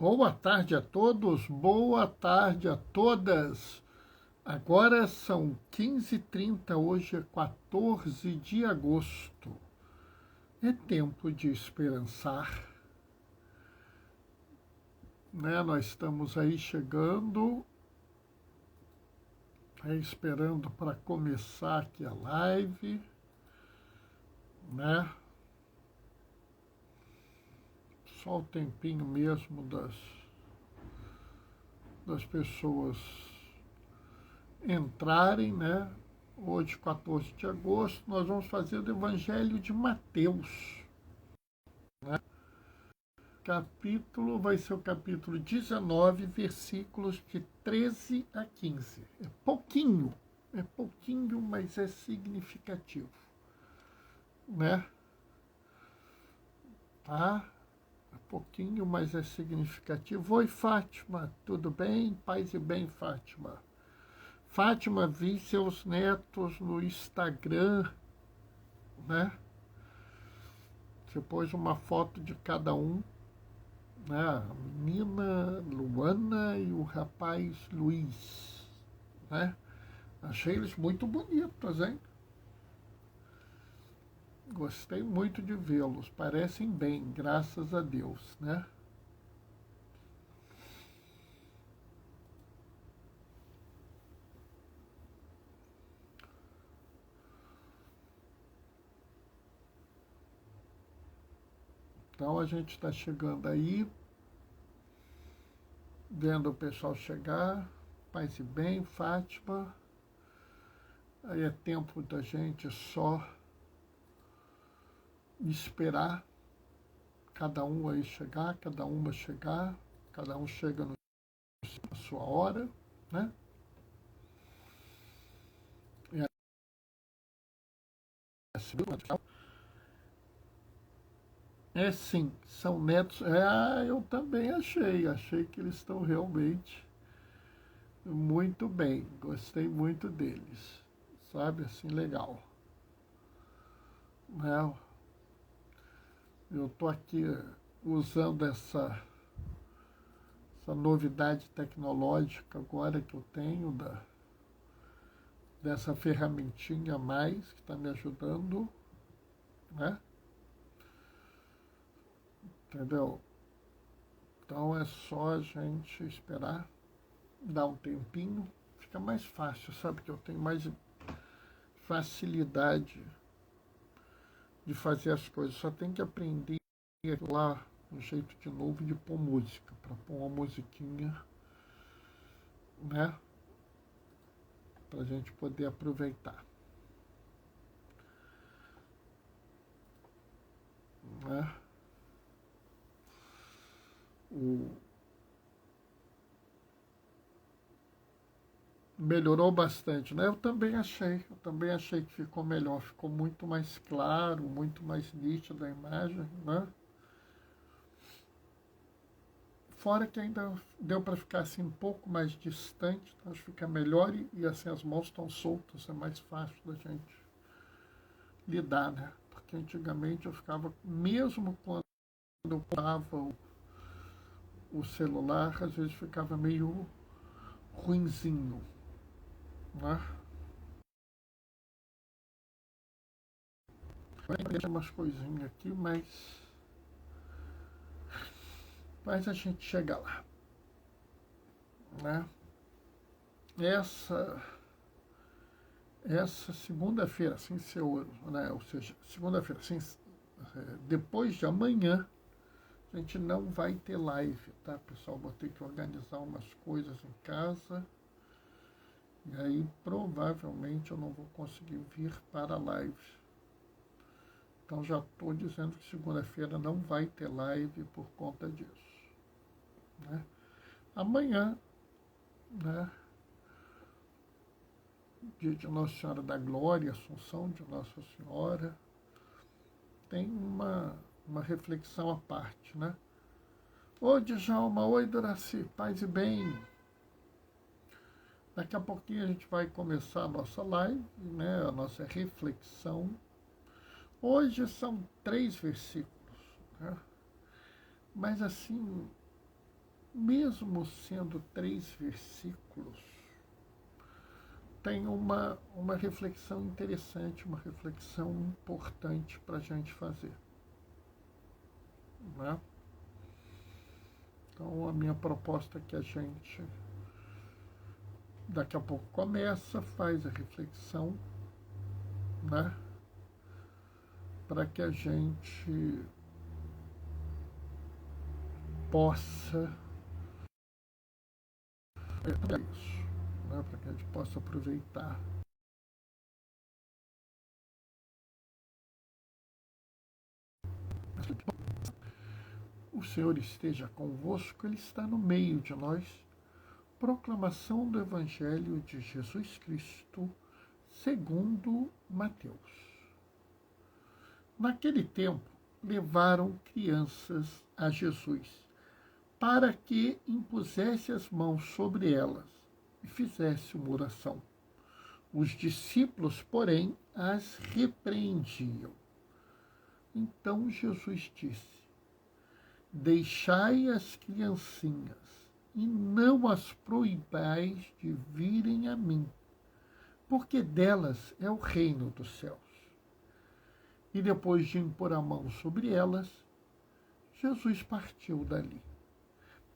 Boa tarde a todos, boa tarde a todas. Agora são 15h30, hoje é 14 de agosto. É tempo de esperançar, né? Nós estamos aí chegando, esperando para começar aqui a live, né? Só o tempinho mesmo das pessoas entrarem, né? Hoje, 14 de agosto, nós vamos fazer o Evangelho de Mateus, né? Capítulo vai ser o capítulo 19, versículos de 13 a 15. É pouquinho, mas é significativo, né? Tá? É pouquinho, mas é significativo. Oi, Fátima, tudo bem? Paz e bem, Fátima. Fátima, vi seus netos no Instagram, né? Você pôs uma foto de cada um, né? A menina Luana e o rapaz Luiz, né? Achei eles muito bonitos, hein? Gostei muito de vê-los, parecem bem, graças a Deus, né? Então a gente está chegando aí, vendo o pessoal chegar, paz e bem, Fátima. Aí é tempo da gente só esperar cada um aí chegar, cada uma chegar, cada um chega na sua hora, né? E assim, é sim, são netos. Eu também achei que eles estão realmente muito bem, gostei muito deles, sabe, assim, legal. Né? Eu estou aqui usando essa novidade tecnológica agora que eu tenho, dessa ferramentinha a mais que está me ajudando, né? Entendeu? Então é só a gente esperar, dar um tempinho, fica mais fácil, sabe? Que eu tenho mais facilidade de fazer as coisas. Só tem que aprender lá um jeito de novo de pôr música, para pôr uma musiquinha, né? Para a gente poder aproveitar, né? Melhorou bastante, né? Eu também achei que ficou melhor, ficou muito mais claro, muito mais nítida a imagem, né? Fora que ainda deu para ficar assim um pouco mais distante, então acho que fica melhor e assim as mãos estão soltas, é mais fácil da gente lidar, né? Porque antigamente eu ficava, mesmo quando eu usava o celular, às vezes ficava meio ruinzinho, né? Tem umas coisinhas aqui, mas a gente chega lá, né? Essa segunda-feira, assim, né? Ou seja, segunda-feira, assim, depois de amanhã, a gente não vai ter live, tá, pessoal? Vou ter que organizar umas coisas em casa e aí provavelmente eu não vou conseguir vir para a live. Então já estou dizendo que segunda-feira não vai ter live por conta disso, né? Amanhã, né? Dia de Nossa Senhora da Glória, Assunção de Nossa Senhora, tem uma reflexão à parte, né? Oi, Djalma, oi, Doraci, paz e bem. Daqui a pouquinho a gente vai começar a nossa live, né? A nossa reflexão. Hoje são 3 versículos, né? Mas assim, mesmo sendo 3 versículos, tem uma reflexão interessante, uma reflexão importante para a gente fazer. Né? Então, a minha proposta é que a gente, daqui a pouco, começa, faz a reflexão, né? Para que a gente possa isso, né? Para que a gente possa aproveitar o Senhor esteja convosco, Ele está no meio de nós. Proclamação do Evangelho de Jesus Cristo, segundo Mateus. Naquele tempo, levaram crianças a Jesus, para que impusesse as mãos sobre elas e fizesse uma oração. Os discípulos, porém, as repreendiam. Então Jesus disse: deixai as criancinhas e não as proibais de virem a mim, porque delas é o reino dos céus. E depois de impor a mão sobre elas, Jesus partiu dali.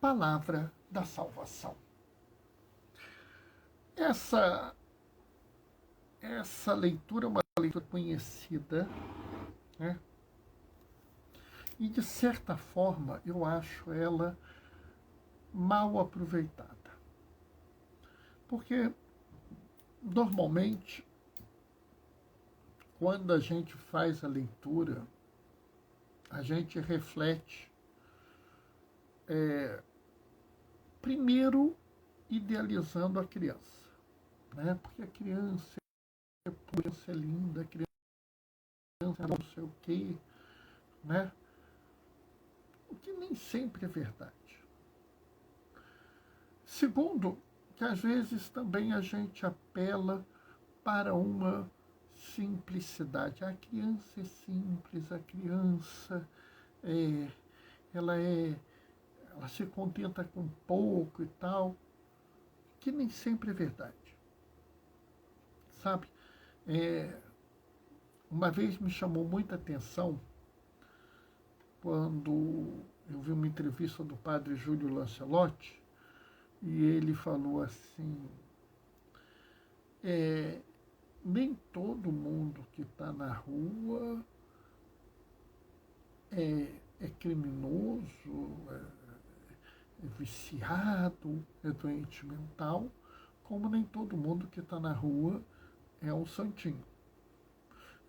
Palavra da salvação. Essa leitura é uma leitura conhecida, né? E, de certa forma, eu acho ela mal aproveitada. Porque, normalmente, quando a gente faz a leitura, a gente reflete, primeiro, idealizando a criança. Né? Porque a criança é pura, a criança é linda, a criança é não sei o quê, né? O que nem sempre é verdade. Segundo, que às vezes também a gente apela para uma simplicidade. A criança é simples, a criança ela se contenta com pouco e tal, que nem sempre é verdade. Sabe? Uma vez me chamou muita atenção quando eu vi uma entrevista do padre Júlio Lancelotti, e ele falou assim: nem todo mundo que está na rua é criminoso, é viciado, é doente mental, como nem todo mundo que está na rua é um santinho.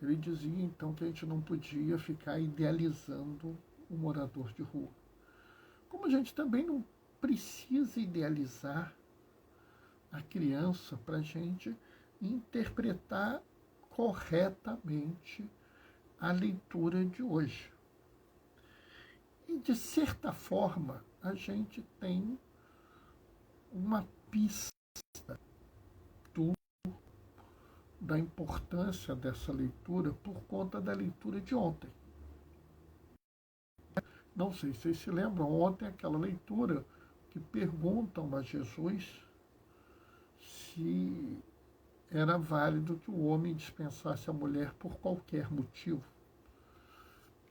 Ele dizia, então, que a gente não podia ficar idealizando o morador de rua. Como a gente também não precisa idealizar a criança para a gente interpretar corretamente a leitura de hoje. E, de certa forma, a gente tem uma pista da importância dessa leitura por conta da leitura de ontem. Não sei se vocês se lembram, ontem aquela leitura que perguntam a Jesus se era válido que o homem dispensasse a mulher por qualquer motivo.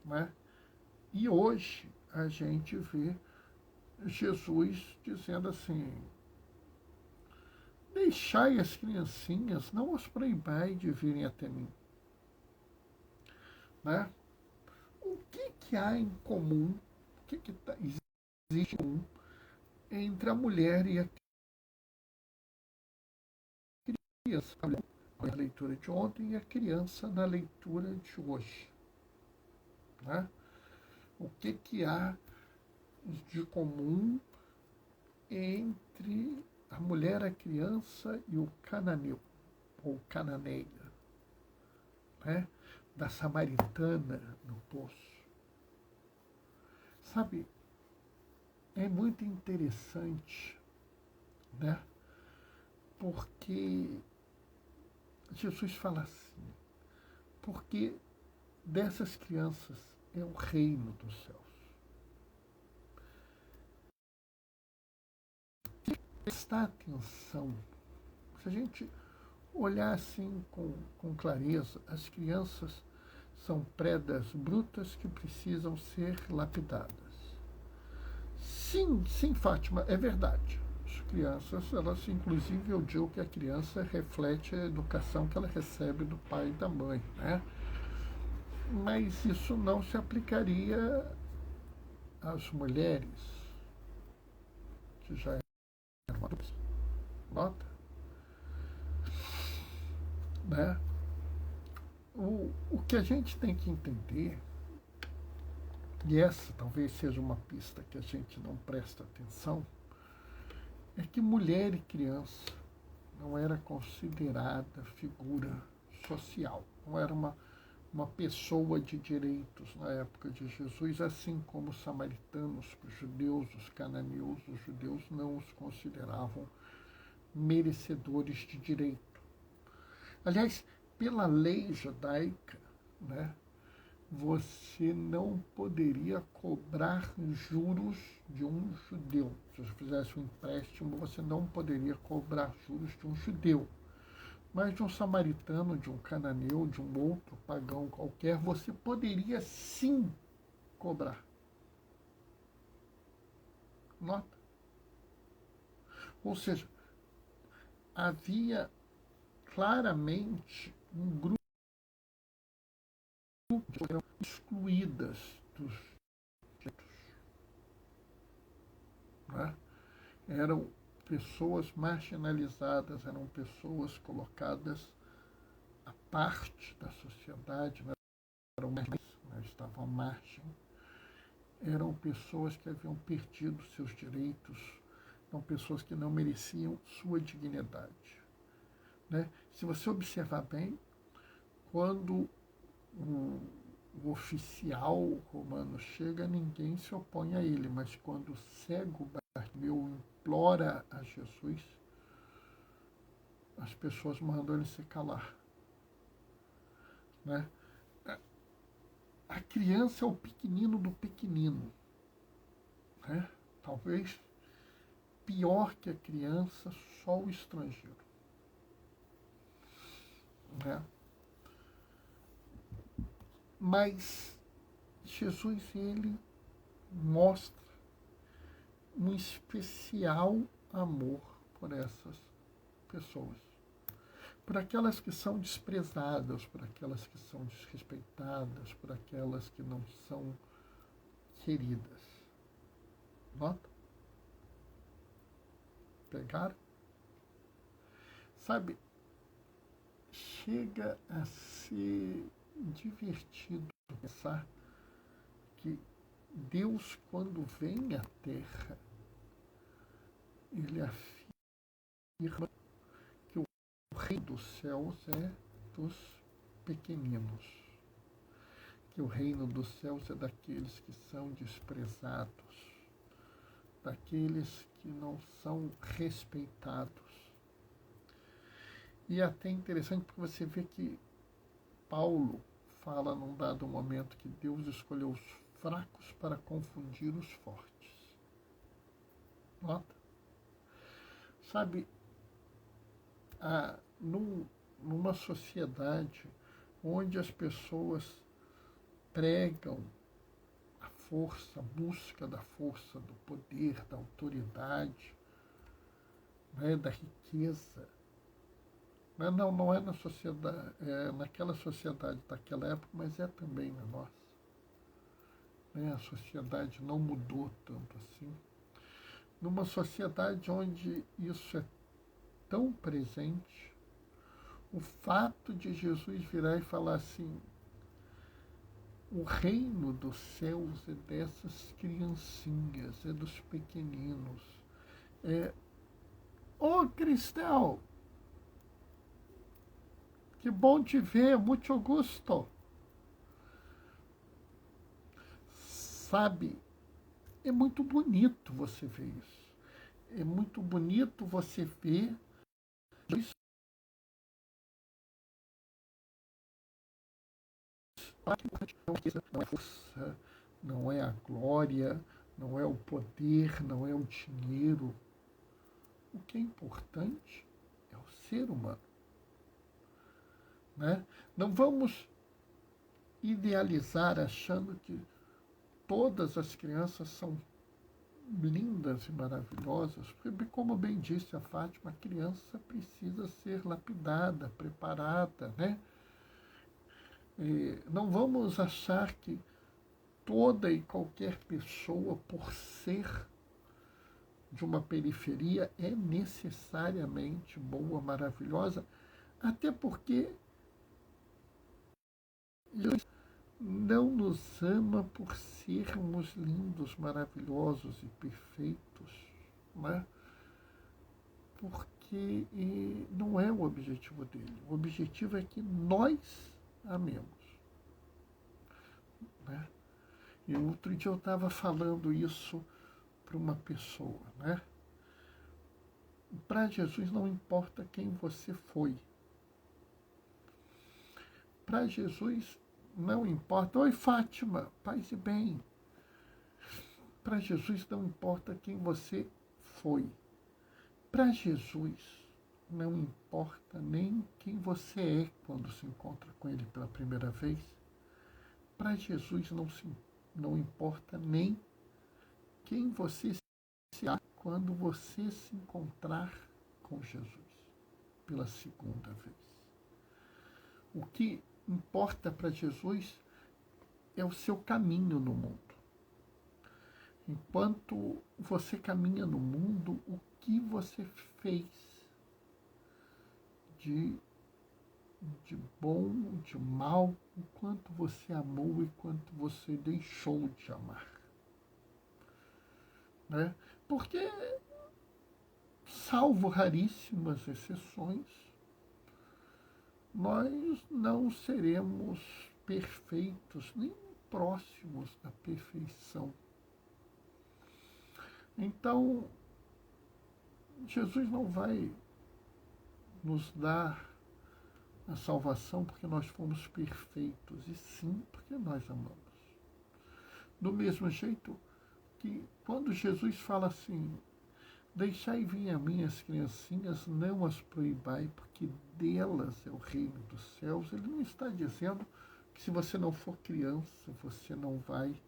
Né? E hoje a gente vê Jesus dizendo assim: deixai as criancinhas, não as proibai de virem até mim. Né? O que há em comum, existe em comum entre a mulher e a criança? A leitura de ontem e a criança na leitura de hoje. Né? O que há de comum entre a mulher, a criança e o cananeu, ou cananeia, né? Da samaritana no poço. Sabe, é muito interessante, né? Porque Jesus fala assim: porque dessas crianças é o reino dos céus. prestar atenção, se a gente olhar assim com clareza, as crianças são predas brutas que precisam ser lapidadas. Sim, sim, Fátima, é verdade. As crianças, elas, inclusive, eu digo que a criança reflete a educação que ela recebe do pai e da mãe, né? Mas isso não se aplicaria às mulheres, que já eram adultas, nota, né? O que a gente tem que entender, e essa talvez seja uma pista que a gente não presta atenção, é que mulher e criança não era considerada figura social, não era uma pessoa de direitos na época de Jesus, assim como os samaritanos, os judeus, os cananeus, os judeus não os consideravam merecedores de direito. Aliás, pela lei judaica, né, você não poderia cobrar juros de um judeu. Se você fizesse um empréstimo, você não poderia cobrar juros de um judeu. Mas de um samaritano, de um cananeu, de um outro pagão qualquer, você poderia sim cobrar. Nota. Ou seja, havia claramente um grupo de pessoas excluídas dos direitos. Né? Eram pessoas marginalizadas, eram pessoas colocadas à parte da sociedade, né? Estavam à margem, eram pessoas que haviam perdido seus direitos, eram pessoas que não mereciam sua dignidade. Né? Se você observar bem, quando o oficial romano chega, ninguém se opõe a ele, mas quando o cego Bartimeu implora a Jesus, as pessoas mandam ele se calar. Né? A criança é o pequenino do pequenino. Né? Talvez pior que a criança, só o estrangeiro. Né? Mas Jesus, ele mostra um especial amor por essas pessoas. Por aquelas que são desprezadas, por aquelas que são desrespeitadas, por aquelas que não são queridas. Nota? Pegaram? Sabe, chega a ser divertido pensar que Deus, quando vem à Terra, ele afirma que o reino dos céus é dos pequeninos, que o reino dos céus é daqueles que são desprezados, daqueles que não são respeitados. E é até interessante porque você vê que Paulo fala num dado momento que Deus escolheu os fracos para confundir os fortes. Nota? Sabe, numa sociedade onde as pessoas pregam a força, a busca da força, do poder, da autoridade, né, da riqueza, não é na sociedade, é naquela sociedade daquela época, mas é também na nossa. Né? A sociedade não mudou tanto assim. Numa sociedade onde isso é tão presente, o fato de Jesus virar e falar assim, o reino dos céus é dessas criancinhas, é dos pequeninos. Ô Cristel, que bom te ver, muito gosto. Sabe, é muito bonito você ver isso. É muito bonito você ver isso. Não é força, não é a glória, não é o poder, não é o dinheiro. O que é importante é o ser humano. Né? Não vamos idealizar achando que todas as crianças são lindas e maravilhosas, porque, como bem disse a Fátima, a criança precisa ser lapidada, preparada, né? E não vamos achar que toda e qualquer pessoa, por ser de uma periferia, é necessariamente boa, maravilhosa, até porque Deus não nos ama por sermos lindos, maravilhosos e perfeitos, né? Porque não é o objetivo dele. O objetivo é que nós amemos. Né? E outro dia eu estava falando isso para uma pessoa. Né? Para Jesus não importa quem você foi. Para Jesus não importa. Oi, Fátima, paz e bem. Para Jesus não importa quem você foi. Para Jesus não importa nem quem você é quando se encontra com Ele pela primeira vez. Para Jesus não importa nem quem você será quando você se encontrar com Jesus pela segunda vez. O que importa para Jesus é o seu caminho no mundo. Enquanto você caminha no mundo, o que você fez de bom, de mal, o quanto você amou e quanto você deixou de amar. Né? Porque, salvo raríssimas exceções, nós não seremos perfeitos, nem próximos da perfeição. Então, Jesus não vai nos dar a salvação porque nós fomos perfeitos, e sim porque nós amamos. Do mesmo jeito que quando Jesus fala assim, deixai vir a mim as criancinhas, não as proibai, porque delas é o reino dos céus, ele não está dizendo que se você não for criança, você não vai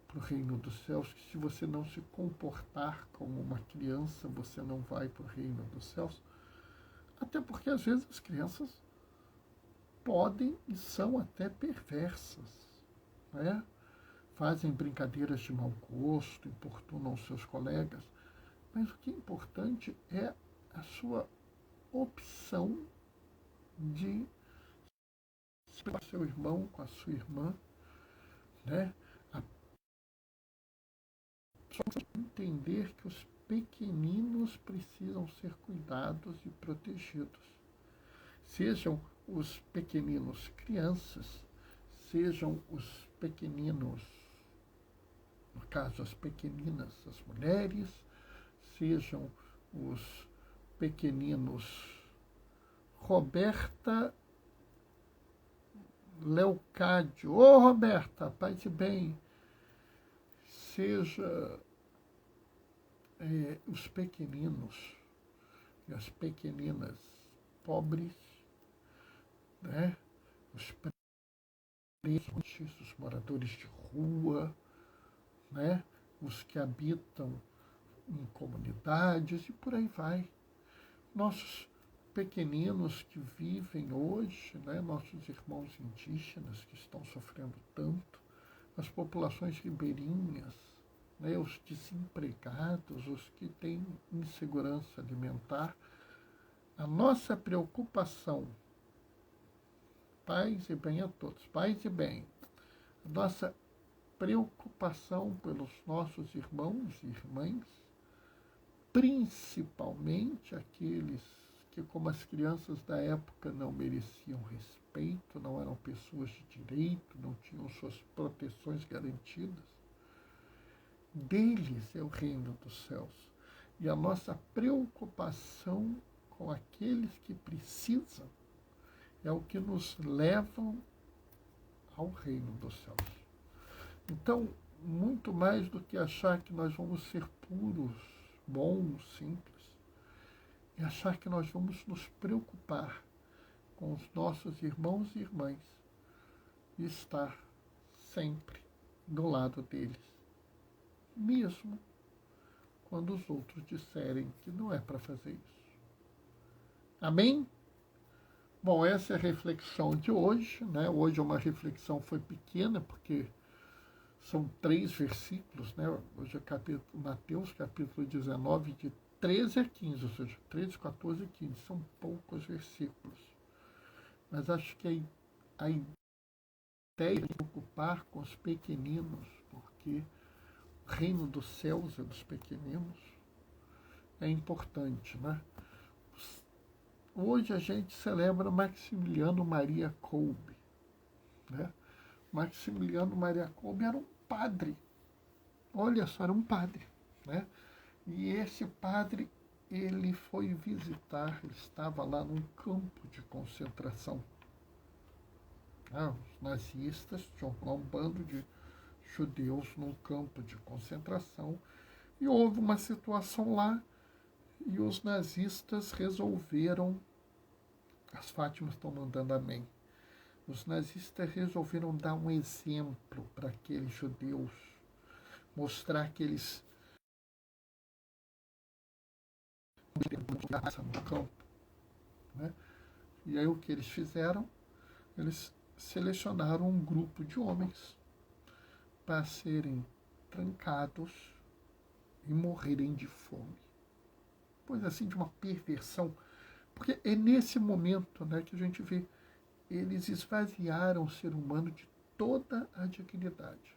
para o reino dos céus, que se você não se comportar como uma criança, você não vai para o reino dos céus. Até porque às vezes as crianças podem e são até perversas, né? Fazem brincadeiras de mau gosto, importunam seus colegas, mas o que é importante é a sua opção de ser com seu irmão, com a sua irmã, né? Só entender que os pequeninos precisam ser cuidados e protegidos. Sejam os pequeninos crianças, sejam os pequeninos, no caso as pequeninas, as mulheres, sejam os pequeninos Roberta Leocádio. Ô, Roberta, paz e bem. Seja os pequeninos e as pequeninas pobres, né? Os presos, os moradores de rua, né? Os que habitam em comunidades e por aí vai. Nossos pequeninos que vivem hoje, né? Nossos irmãos indígenas que estão sofrendo tanto, as populações ribeirinhas, né? Os desempregados, os que têm insegurança alimentar. A nossa preocupação, paz e bem a todos, paz e bem, a nossa preocupação pelos nossos irmãos e irmãs, principalmente aqueles que, como as crianças da época, não mereciam respeito, não eram pessoas de direito, não tinham suas proteções garantidas, deles é o reino dos céus. E a nossa preocupação com aqueles que precisam é o que nos levam ao reino dos céus. Então, muito mais do que achar que nós vamos ser puros, bons, simples, e achar que nós vamos nos preocupar com os nossos irmãos e irmãs e estar sempre do lado deles, mesmo quando os outros disserem que não é para fazer isso. Amém? Bom, essa é a reflexão de hoje, né? Hoje uma reflexão foi pequena, porque são 3 versículos, né? Hoje é Mateus, capítulo 19, de 13 a 15, ou seja, 13, 14 e 15. São poucos versículos. Mas acho que a ideia de preocupar com os pequeninos, porque o reino dos céus é dos pequeninos, é importante, né? Hoje a gente celebra Maximiliano Maria Kolbe, né? Maximiliano Maria Kolbe era um padre. Olha só, era um padre, né? E esse padre, ele foi visitar, ele estava lá num campo de concentração. Os nazistas tinham lá um bando de judeus num campo de concentração e houve uma situação lá e os nazistas resolveram, as Fátimas estão mandando amém, os nazistas resolveram dar um exemplo para aqueles judeus, mostrar que eles no campo, né? E aí o que eles fizeram? Eles selecionaram um grupo de homens para serem trancados e morrerem de fome. Pois assim, de uma perversão. Porque é nesse momento, né, que a gente vê, eles esvaziaram o ser humano de toda a dignidade,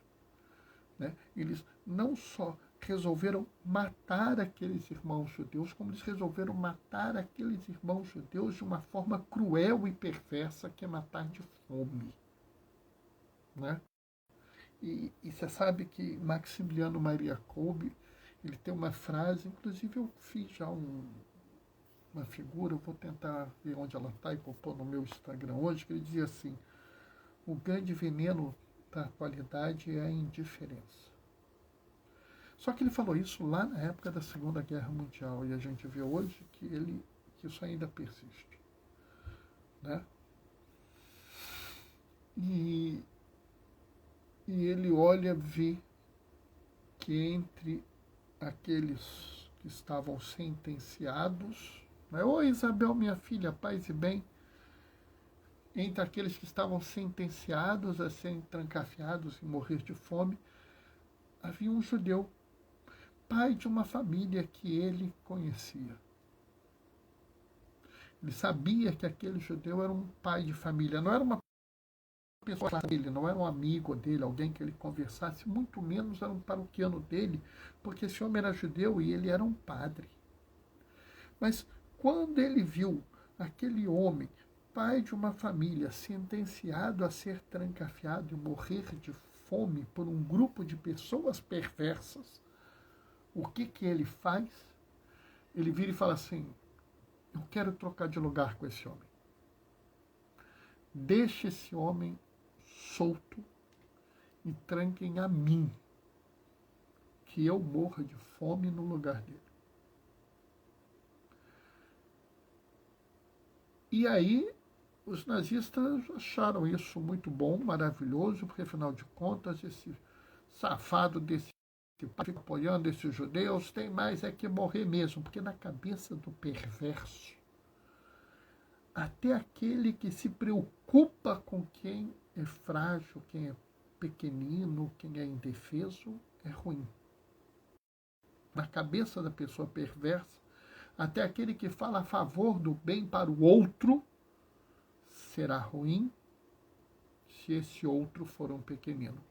né? Eles não só resolveram matar aqueles irmãos judeus, como eles resolveram matar aqueles irmãos judeus de uma forma cruel e perversa, que é matar de fome, né? E você sabe que Maximiliano Maria Kolbe, ele tem uma frase, inclusive eu fiz já uma figura, eu vou tentar ver onde ela está e vou pôr no meu Instagram hoje, que ele dizia assim: o grande veneno da atualidade é a indiferença. Só que ele falou isso lá na época da Segunda Guerra Mundial e a gente vê hoje que isso ainda persiste, né? E ele olha, vê que entre aqueles que estavam sentenciados, né? Ô Isabel, minha filha, paz e bem, entre aqueles que estavam sentenciados a serem trancafiados e morrer de fome, havia um judeu, pai de uma família que ele conhecia. Ele sabia que aquele judeu era um pai de família, não era uma pessoa dele, não era um amigo dele, alguém que ele conversasse, muito menos era um paroquiano dele, porque esse homem era judeu e ele era um padre. Mas quando ele viu aquele homem, pai de uma família, sentenciado a ser trancafiado e morrer de fome por um grupo de pessoas perversas, o que ele faz? Ele vira e fala assim: eu quero trocar de lugar com esse homem. Deixe esse homem solto e tranquem a mim, que eu morra de fome no lugar dele. E aí os nazistas acharam isso muito bom, maravilhoso, porque afinal de contas esse safado desse pai fica apoiando esses judeus, tem mais é que morrer mesmo, porque na cabeça do perverso, até aquele que se preocupa com quem é frágil, quem é pequenino, quem é indefeso, é ruim. Na cabeça da pessoa perversa, até aquele que fala a favor do bem para o outro será ruim se esse outro for um pequenino.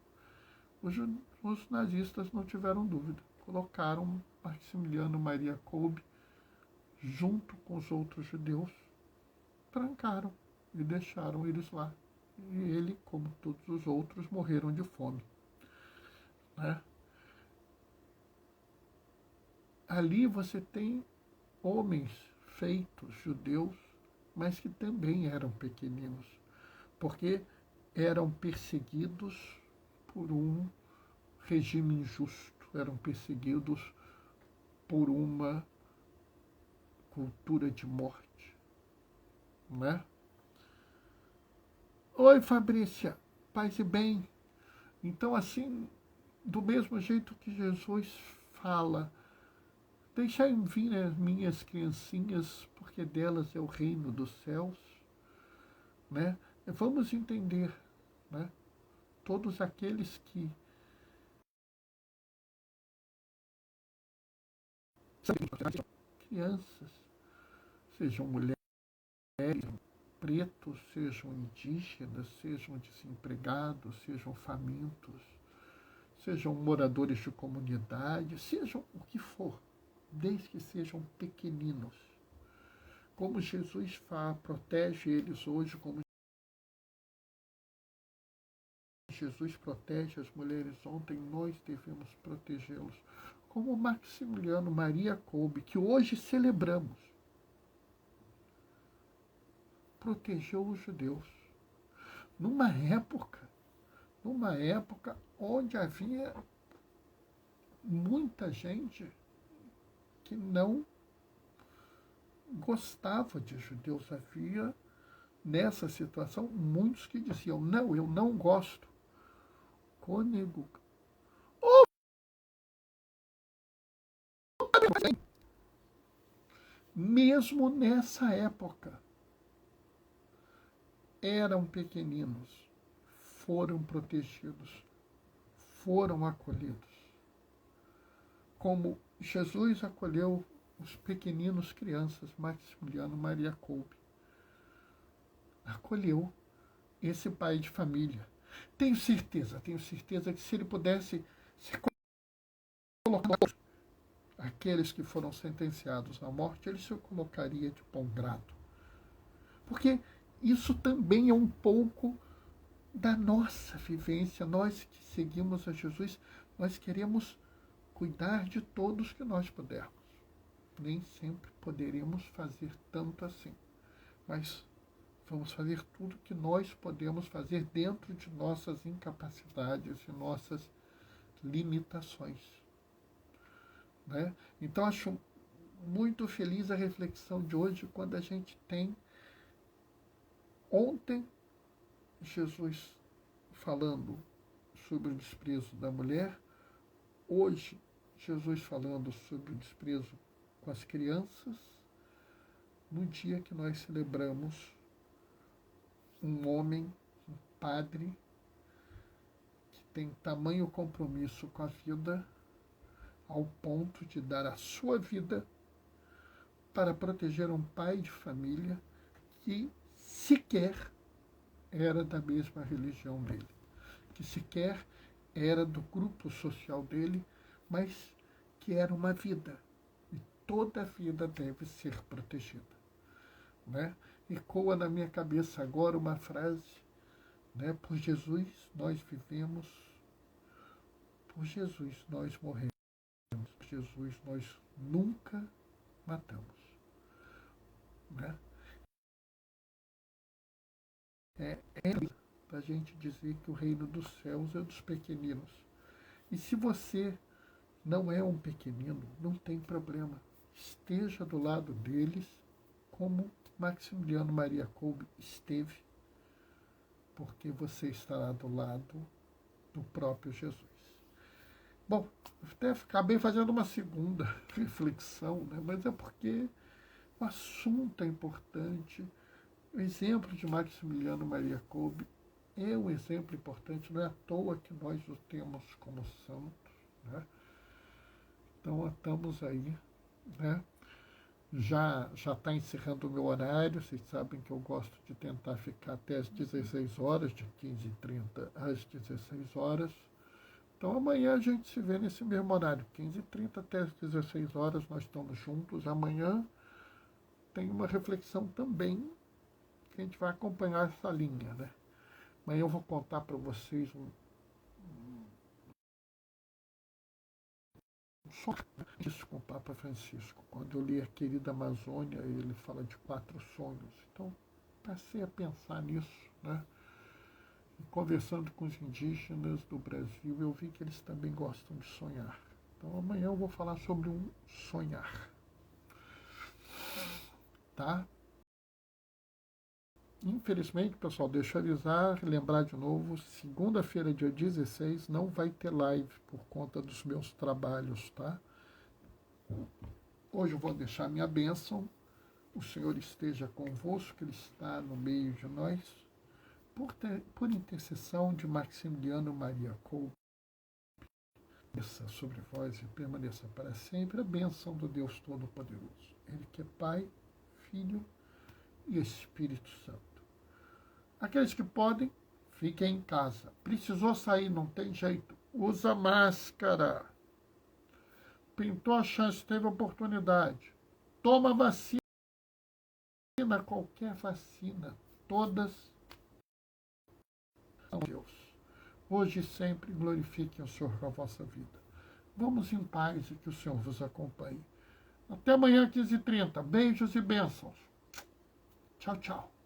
Os nazistas não tiveram dúvida. Colocaram Maximiliano Maria Kolbe junto com os outros judeus, trancaram e deixaram eles lá. E ele, como todos os outros, morreram de fome, né? Ali você tem homens feitos judeus, mas que também eram pequeninos, porque eram perseguidos por um regime injusto, eram perseguidos por uma cultura de morte, né? Oi, Fabrícia, paz e bem. Então, assim, do mesmo jeito que Jesus fala, deixai vir as minhas criancinhas, porque delas é o reino dos céus, né? Vamos entender, né? Todos aqueles que são crianças, sejam mulheres, pretos, sejam indígenas, sejam desempregados, sejam famintos, sejam moradores de comunidade, sejam o que for, desde que sejam pequeninos. Como Jesus fala, protege eles hoje, como Jesus protege as mulheres ontem, nós devemos protegê-los. Como Maximiliano Maria Kolbe, que hoje celebramos, protegeu os judeus. Numa época onde havia muita gente que não gostava de judeus. Havia, nessa situação, muitos que diziam, não, eu não gosto. Cônego. Mesmo nessa época, eram pequeninos, foram protegidos, foram acolhidos. Como Jesus acolheu os pequeninos crianças, Maximiliano Maria Kolbe acolheu esse pai de família. Tenho certeza que se ele pudesse se colocar aqueles que foram sentenciados à morte, ele se colocaria de bom grado. Porque isso também é um pouco da nossa vivência. Nós que seguimos a Jesus, nós queremos cuidar de todos que nós pudermos. Nem sempre poderemos fazer tanto assim, mas vamos fazer tudo que nós podemos fazer dentro de nossas incapacidades e nossas limitações, né? Então, acho muito feliz a reflexão de hoje, quando a gente tem ontem Jesus falando sobre o desprezo da mulher, hoje Jesus falando sobre o desprezo com as crianças, no dia que nós celebramos um homem, um padre, que tem tamanho compromisso com a vida, ao ponto de dar a sua vida para proteger um pai de família que sequer era da mesma religião dele, que sequer era do grupo social dele, mas que era uma vida. E toda vida deve ser protegida, né? Ecoa na minha cabeça agora uma frase, né? Por Jesus nós vivemos, por Jesus nós morremos, por Jesus nós nunca matamos, né? É para a gente dizer que o reino dos céus é dos pequeninos. E se você não é um pequenino, não tem problema. Esteja do lado deles, como Maximiliano Maria Kolbe esteve, porque você estará do lado do próprio Jesus. Bom, até acabei fazendo uma segunda reflexão, né? Mas é porque o assunto é importante. O exemplo de Maximiliano Maria Kolbe é um exemplo importante, não é à toa que nós o temos como santo, né? Então, estamos aí, né? Já está encerrando o meu horário. Vocês sabem que eu gosto de tentar ficar até às 16 horas, de 15h30 às 16 horas. Então, amanhã a gente se vê nesse mesmo horário, 15h30 até às 16 horas, nós estamos juntos. Amanhã tem uma reflexão também, que a gente vai acompanhar essa linha, né? Amanhã eu vou contar para vocês um sonho disso com o Papa Francisco. Quando eu li A Querida Amazônia, ele fala de 4 sonhos. Então, passei a pensar nisso, né? E conversando com os indígenas do Brasil, eu vi que eles também gostam de sonhar. Então, amanhã eu vou falar sobre um sonhar. tá? Infelizmente, pessoal, deixa eu avisar, lembrar de novo, segunda-feira, dia 16, não vai ter live por conta dos meus trabalhos, tá? Hoje eu vou deixar minha bênção, o Senhor esteja convosco, Ele está no meio de nós, por intercessão de Maximiliano Maria Kolbe, desça sobre vós e permaneça para sempre a bênção do Deus Todo-Poderoso, Ele que é Pai, Filho e Espírito Santo. Aqueles que podem, fiquem em casa. Precisou sair, não tem jeito. Usa máscara. Pintou a chance, teve oportunidade. Toma vacina, qualquer vacina. Todas são Deus. Hoje e sempre glorifiquem o Senhor com a vossa vida. Vamos em paz e que o Senhor vos acompanhe. Até amanhã, 15h30. Beijos e bênçãos. Tchau, tchau.